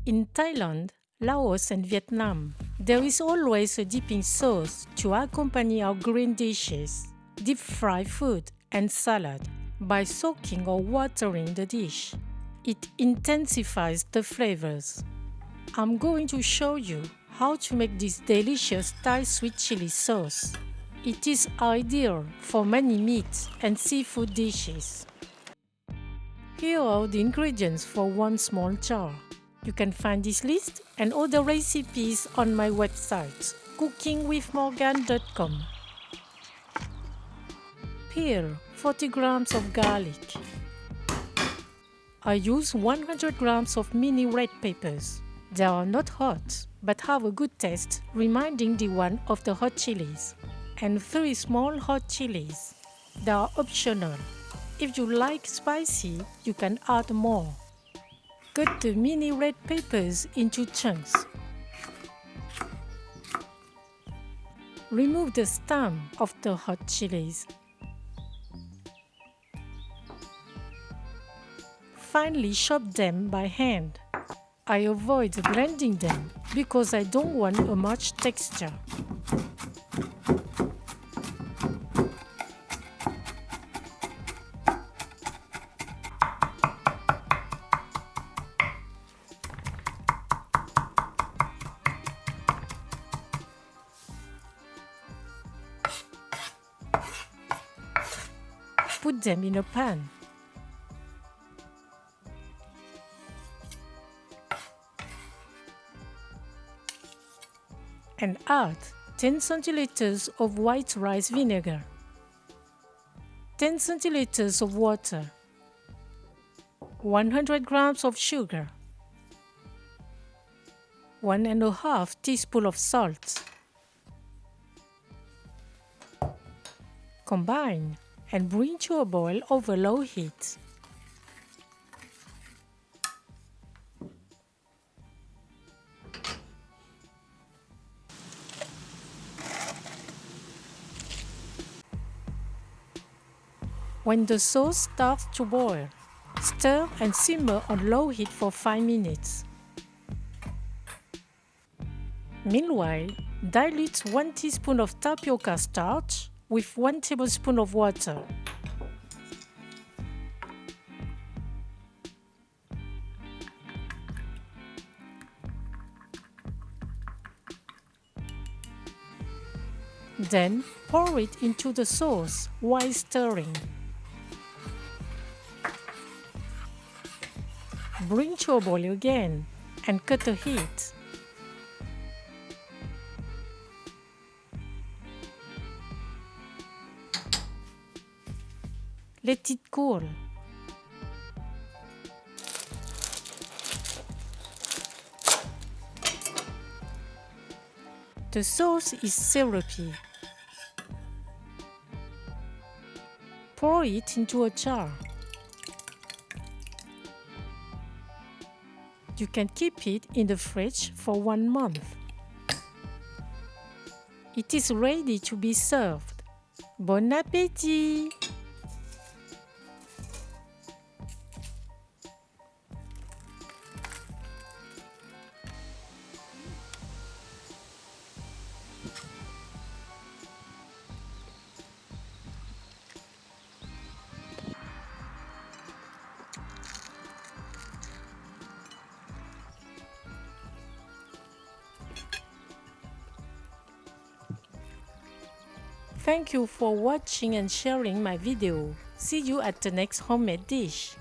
In Thailand, Laos and Vietnam, there is always a dipping sauce to accompany our green dishes, deep-fried food, and salad. By soaking or watering the dish, it intensifies the flavors. I'm going to show you how to make this delicious Thai sweet chili sauce. It is ideal for many meat and seafood dishes. Here are the ingredients for one small jar. You can find this list and other recipes on my website, cookingwithmorgane.com. Peel 40 grams of garlic. I use 100 grams of mini red peppers. They are not hot, but have a good taste, reminding the one of the hot chilies. And 3 small hot chilies. They are optional. If you like spicy, you can add more. Cut the mini red peppers into chunks. Remove the stem of the hot chilies. Finely chop them by hand. I avoid blending them because I don't want a much texture. Put them in a pan. And add 10 centiliters of white rice vinegar, 10 centiliters of water, 100 grams of sugar, 1½ teaspoon of salt. Combine and bring to a boil over low heat. When the sauce starts to boil, stir and simmer on low heat for 5 minutes. Meanwhile, dilute 1 teaspoon of tapioca starch with 1 tablespoon of water. Then pour it into the sauce while stirring. Bring to a boil again and cut the heat. Let it cool. The sauce is syrupy. Pour it into a jar. You can keep it in the fridge for 1 month. It is ready to be served. Bon appétit! Thank you for watching and sharing my video. See you at the next homemade dish.